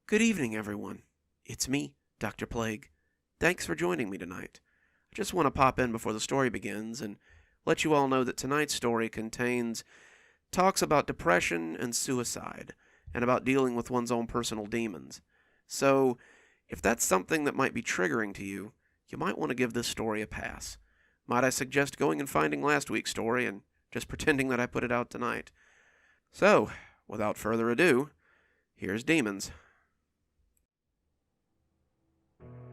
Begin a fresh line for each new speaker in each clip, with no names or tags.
Good evening, everyone. It's me, Dr. Plague. Thanks for joining me tonight. I just want to pop in before the story begins and let you all know that tonight's story contains talks about depression and suicide, and about dealing with one's own personal demons. So, if that's something that might be triggering to you, you might want to give this story a pass. Might I suggest going and finding last week's story and just pretending that I put it out tonight? So, without further ado, here's Demons.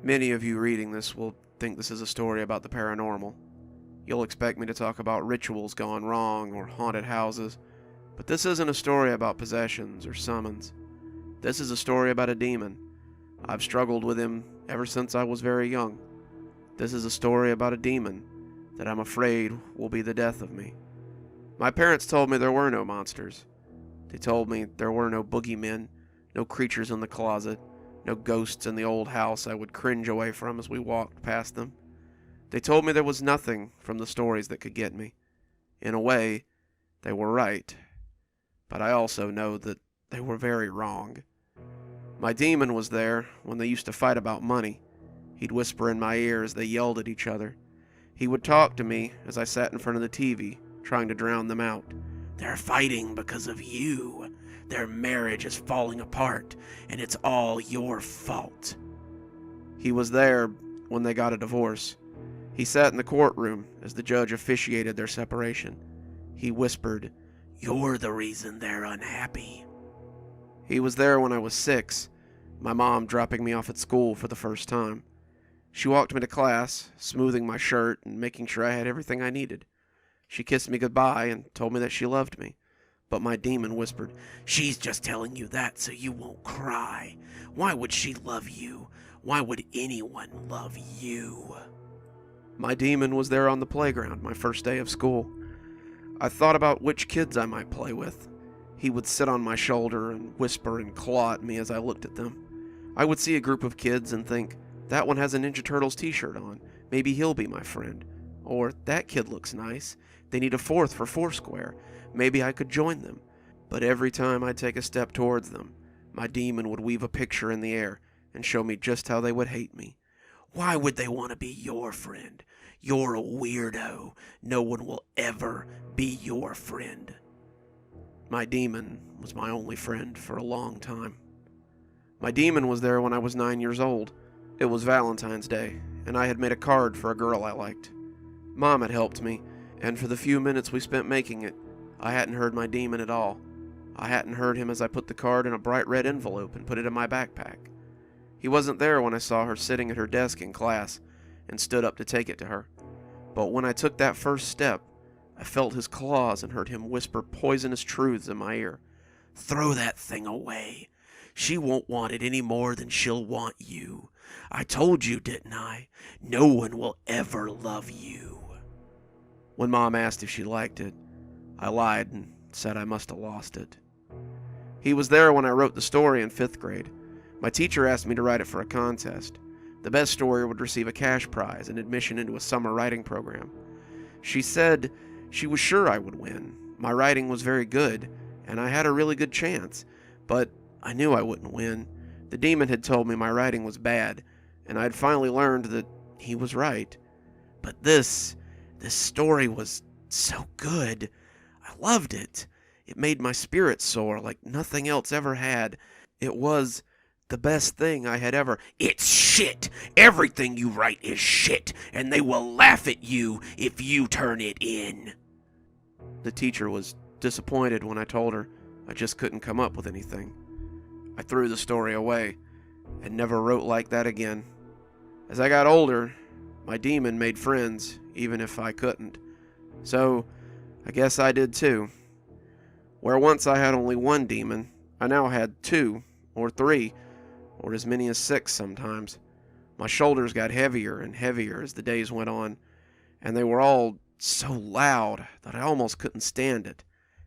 Many of you reading this will think this is a story about the paranormal. You'll expect me to talk about rituals gone wrong or haunted houses, but this isn't a story about possessions or summons. This is a story about a demon. I've struggled with him ever since I was very young. This is a story about a demon that I'm afraid will be the death of me. My parents told me there were no monsters. They told me there were no boogeymen, no creatures in the closet, no ghosts in the old house I would cringe away from as we walked past them. They told me there was nothing from the stories that could get me. In a way, they were right. But I also know that they were very wrong. My demon was there when they used to fight about money. He'd whisper in my ear as they yelled at each other. He would talk to me as I sat in front of the TV, trying to drown them out. "They're fighting because of you. Their marriage is falling apart, and it's all your fault." He was there when they got a divorce. He sat in the courtroom as the judge officiated their separation. He whispered, "You're the reason they're unhappy." He was there when I was 6, my mom dropping me off at school for the first time. She walked me to class, smoothing my shirt and making sure I had everything I needed. She kissed me goodbye and told me that she loved me. But my demon whispered, "She's just telling you that so you won't cry. Why would she love you? Why would anyone love you?" My demon was there on the playground my first day of school. I thought about which kids I might play with. He would sit on my shoulder and whisper and claw at me as I looked at them. I would see a group of kids and think, that one has a Ninja Turtles t-shirt on. Maybe he'll be my friend. Or, that kid looks nice. They need a fourth for Foursquare. Maybe I could join them. But every time I'd take a step towards them, my demon would weave a picture in the air and show me just how they would hate me. Why would they want to be your friend? You're a weirdo. No one will ever be your friend. My demon was my only friend for a long time. My demon was there when I was 9 years old. It was Valentine's Day, and I had made a card for a girl I liked. Mom had helped me, and for the few minutes we spent making it, I hadn't heard my demon at all. I hadn't heard him as I put the card in a bright red envelope and put it in my backpack. He wasn't there when I saw her sitting at her desk in class and stood up to take it to her. But when I took that first step, I felt his claws and heard him whisper poisonous truths in my ear. "Throw that thing away. She won't want it any more than she'll want you. I told you, didn't I? No one will ever love you." When Mom asked if she liked it, I lied and said I must have lost it. He was there when I wrote the story in 5th grade. My teacher asked me to write it for a contest. The best story would receive a cash prize and admission into a summer writing program. She said she was sure I would win. My writing was very good, and I had a really good chance, but I knew I wouldn't win. The demon had told me my writing was bad, and I had finally learned that he was right. But this story was so good. I loved it. It made my spirit soar like nothing else ever had. It was the best thing I had ever... "It's shit! Everything you write is shit, and they will laugh at you if you turn it in." The teacher was disappointed when I told her I just couldn't come up with anything. I threw the story away and never wrote like that again. As I got older, my demon made friends, even if I couldn't. So, I guess I did too. Where once I had only one demon, I now had 2, or 3, or as many as 6 sometimes. My shoulders got heavier and heavier as the days went on, and they were all so loud that I almost couldn't stand it.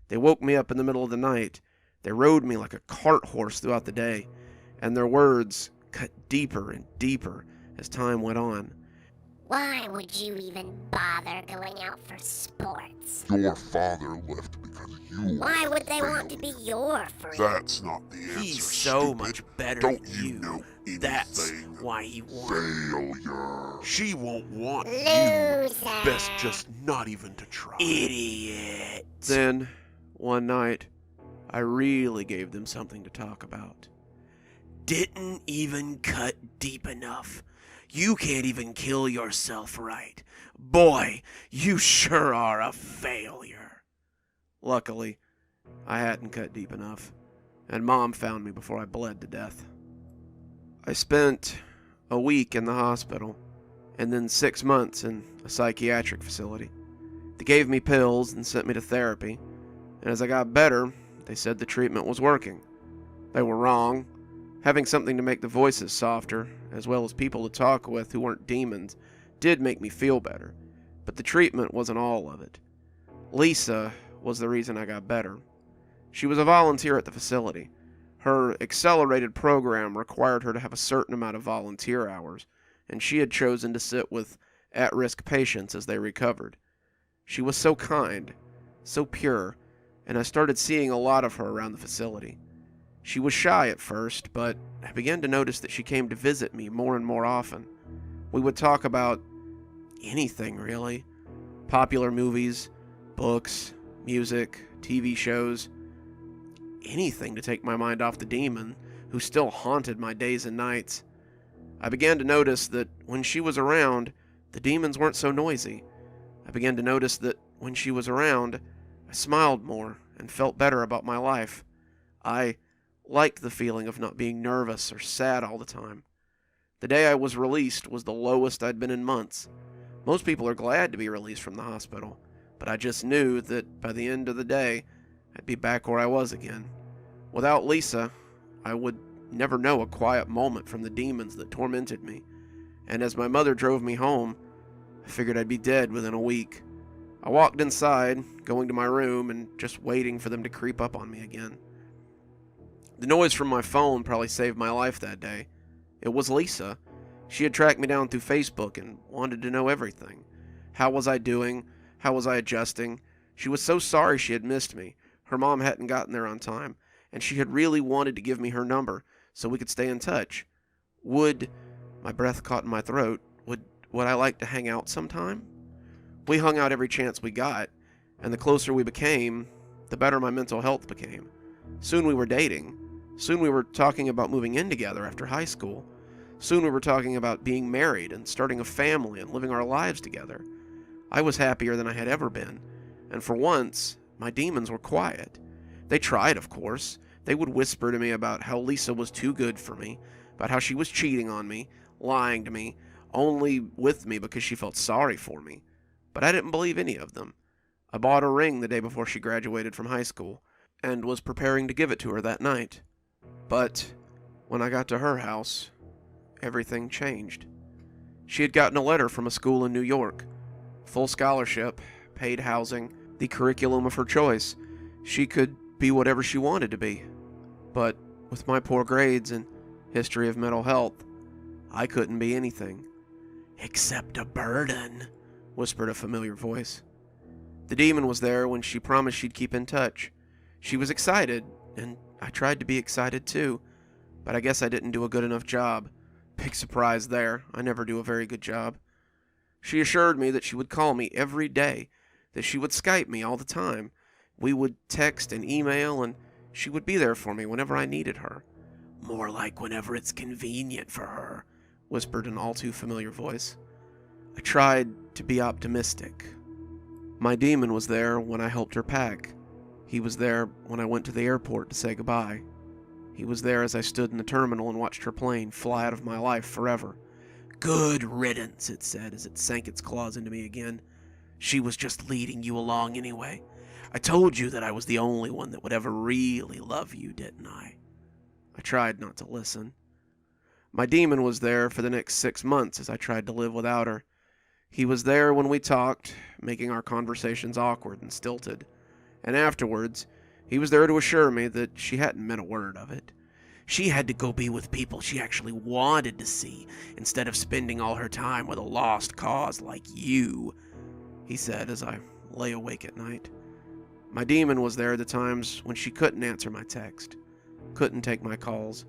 They woke me up in the middle of the night. They rode me like a cart horse throughout the day, and their words cut deeper and deeper as time went on.
Why would you even bother going out for sports?
Your father left because you
Why
were
would they
a
want to be
failure.
your friend?
That's not the answer,
He's so
stupid.
much better
Don't
than
you
you.
know anything?
That's why he won.
Failure.
She won't want you.
Loser.
Best just not even to try.
Idiot. Then, one night, I really gave them something to talk about. Didn't even cut deep enough. You can't even kill yourself right. Boy, you sure are a failure. Luckily, I hadn't cut deep enough, and Mom found me before I bled to death. I spent a week in the hospital, and then 6 months in a psychiatric facility. They gave me pills and sent me to therapy, and as I got better, they said the treatment was working. They were wrong. Having something to make the voices softer, as well as people to talk with who weren't demons, did make me feel better, but the treatment wasn't all of it. Lisa was the reason I got better. She was a volunteer at the facility. Her accelerated program required her to have a certain amount of volunteer hours, and she had chosen to sit with at-risk patients as they recovered. She was so kind, so pure, and I started seeing a lot of her around the facility. She was shy at first, but I began to notice that she came to visit me more and more often. We would talk about anything, really. Popular movies, books, music, TV shows. Anything to take my mind off the demon, who still haunted my days and nights. I began to notice that when she was around, the demons weren't so noisy. I began to notice that when she was around, I smiled more and felt better about my life. I liked the feeling of not being nervous or sad all the time. The day I was released was the lowest I'd been in months. Most people are glad to be released from the hospital, but I just knew that by the end of the day, I'd be back where I was again. Without Lisa, I would never know a quiet moment from the demons that tormented me, and as my mother drove me home, I figured I'd be dead within a week. I walked inside, going to my room and just waiting for them to creep up on me again. The noise from my phone probably saved my life that day. It was Lisa. She had tracked me down through Facebook and wanted to know everything. How was I doing? How was I adjusting? She was so sorry she had missed me. Her mom hadn't gotten there on time, and she had really wanted to give me her number so we could stay in touch. My breath caught in my throat, would I like to hang out sometime? We hung out every chance we got, and the closer we became, the better my mental health became. Soon we were dating. Soon we were talking about moving in together after high school. Soon we were talking about being married and starting a family and living our lives together. I was happier than I had ever been, and for once, my demons were quiet. They tried, of course. They would whisper to me about how Lisa was too good for me, about how she was cheating on me, lying to me, only with me because she felt sorry for me. But I didn't believe any of them. I bought a ring the day before she graduated from high school, and was preparing to give it to her that night. But when I got to her house, everything changed. She had gotten a letter from a school in New York. Full scholarship, paid housing, the curriculum of her choice. She could be whatever she wanted to be. But with my poor grades and history of mental health, I couldn't be anything. "Except a burden," whispered a familiar voice. The demon was there when she promised she'd keep in touch. She was excited, and I tried to be excited too, but I guess I didn't do a good enough job. Big surprise there. I never do a very good job. She assured me that she would call me every day, that she would Skype me all the time. We would text and email, and she would be there for me whenever I needed her. "More like whenever it's convenient for her," whispered an all too familiar voice. I tried to be optimistic. My demon was there when I helped her pack. He was there when I went to the airport to say goodbye. He was there as I stood in the terminal and watched her plane fly out of my life forever. "Good riddance," it said as it sank its claws into me again. "She was just leading you along anyway. I told you that I was the only one that would ever really love you, didn't I?" I tried not to listen. My demon was there for the next 6 months as I tried to live without her. He was there when we talked, making our conversations awkward and stilted. And afterwards, he was there to assure me that she hadn't meant a word of it. She had to go be with people she actually wanted to see instead of spending all her time with a lost cause like you, he said as I lay awake at night. My demon was there the times when she couldn't answer my text, couldn't take my calls,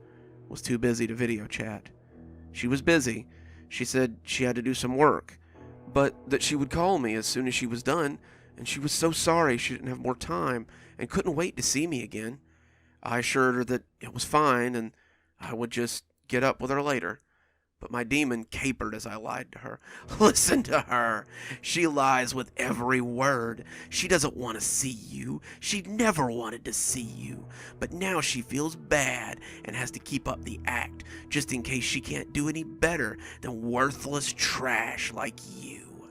was too busy to video chat. She was busy. She said she had to do some work, but that she would call me as soon as she was done, and she was so sorry she didn't have more time and couldn't wait to see me again. I assured her that it was fine and I would just get up with her later. But my demon capered as I lied to her. Listen to her. She lies with every word. She doesn't want to see you. She never wanted to see you. But now she feels bad and has to keep up the act just in case she can't do any better than worthless trash like you.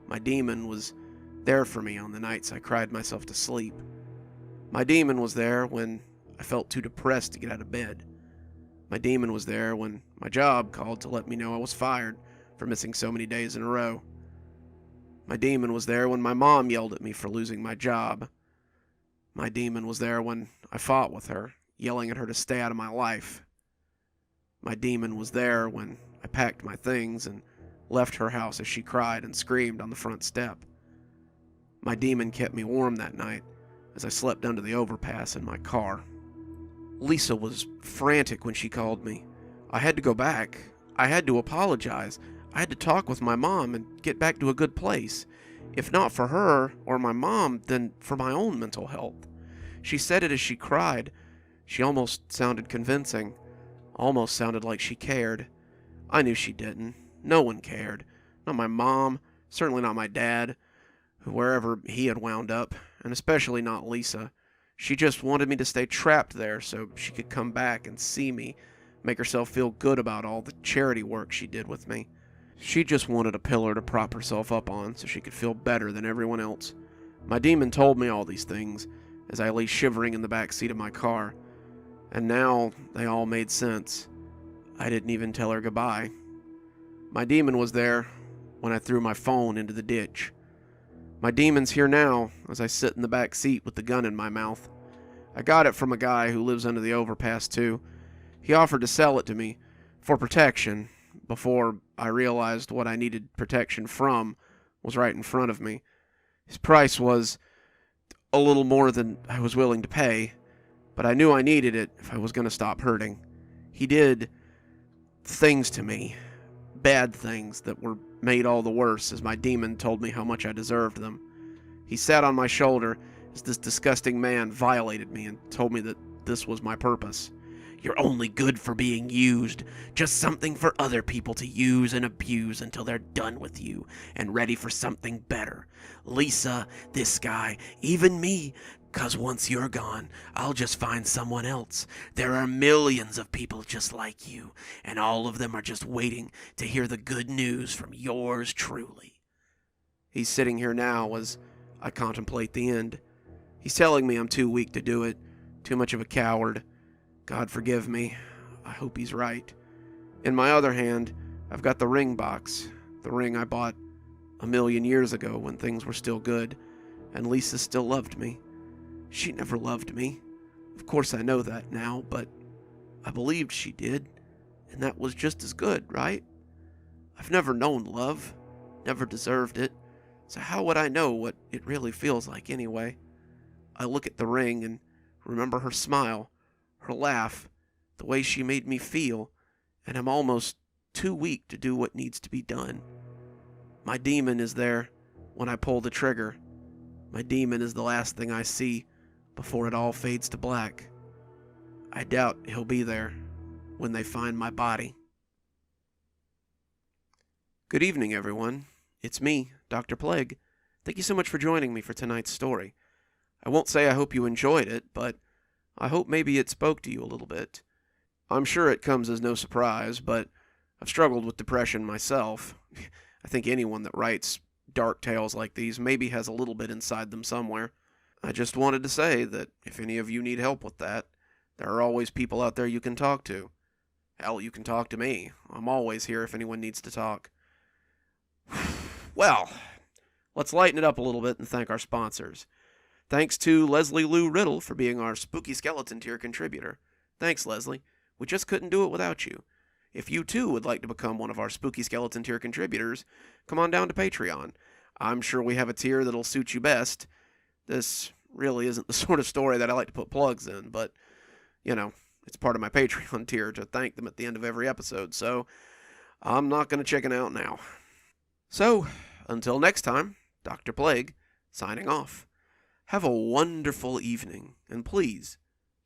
My demon was there for me on the nights I cried myself to sleep. My demon was there when I felt too depressed to get out of bed. My demon was there when my job called to let me know I was fired for missing so many days in a row. My demon was there when my mom yelled at me for losing my job. My demon was there when I fought with her, yelling at her to stay out of my life. My demon was there when I packed my things and left her house as she cried and screamed on the front step. My demon kept me warm that night as I slept under the overpass in my car. Lisa was frantic when she called me. I had to go back. I had to apologize. I had to talk with my mom and get back to a good place. If not for her or my mom, then for my own mental health. She said it as she cried. She almost sounded convincing. Almost sounded like she cared. I knew she didn't. No one cared. Not my mom, certainly not my dad, wherever he had wound up, and especially not Lisa. She just wanted me to stay trapped there so she could come back and see me, make herself feel good about all the charity work she did with me. She just wanted a pillar to prop herself up on so she could feel better than everyone else. My demon told me all these things as I lay shivering in the back seat of my car, and now they all made sense. I didn't even tell her goodbye. My demon was there when I threw my phone into the ditch. My demon's here now as I sit in the back seat with the gun in my mouth. I got it from a guy who lives under the overpass too. He offered to sell it to me for protection before I realized what I needed protection from was right in front of me. His price was a little more than I was willing to pay, but I knew I needed it if I was going to stop hurting. He did things to me, bad things that were made all the worse as my demon told me how much I deserved them. He sat on my shoulder as this disgusting man violated me and told me that this was my purpose. You're only good for being used, just something for other people to use and abuse until they're done with you and ready for something better. Lisa, this guy, even me, 'cause once you're gone, I'll just find someone else. There are millions of people just like you, and all of them are just waiting to hear the good news from yours truly. He's sitting here now as I contemplate the end. He's telling me I'm too weak to do it, too much of a coward. God forgive me. I hope he's right. In my other hand, I've got the ring box, the ring I bought 1,000,000 years ago when things were still good, and Lisa still loved me. She never loved me. Of course I know that now, but I believed she did, and that was just as good, right? I've never known love, never deserved it, so how would I know what it really feels like anyway? I look at the ring and remember her smile, her laugh, the way she made me feel, and I'm almost too weak to do what needs to be done. My demon is there when I pull the trigger. My demon is the last thing I see before it all fades to black. I doubt he'll be there when they find my body. Good evening, everyone. It's me, Dr. Plague. Thank you so much for joining me for tonight's story. I won't say I hope you enjoyed it, but I hope maybe it spoke to you a little bit. I'm sure it comes as no surprise, but I've struggled with depression myself. I think anyone that writes dark tales like these maybe has a little bit inside them somewhere. I just wanted to say that if any of you need help with that, there are always people out there you can talk to. Hell, you can talk to me. I'm always here if anyone needs to talk. Well, let's lighten it up a little bit and thank our sponsors. Thanks to Leslie Lou Riddle for being our Spooky Skeleton Tier contributor. Thanks, Leslie. We just couldn't do it without you. If you too would like to become one of our Spooky Skeleton tier contributors, come on down to Patreon. I'm sure we have a tier that'll suit you best. This really isn't the sort of story that I like to put plugs in, but, it's part of my Patreon tier to thank them at the end of every episode, so I'm not going to check it out now. So, until next time, Dr. Plague, signing off. Have a wonderful evening, and please,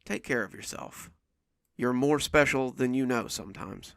take care of yourself. You're more special than you know sometimes.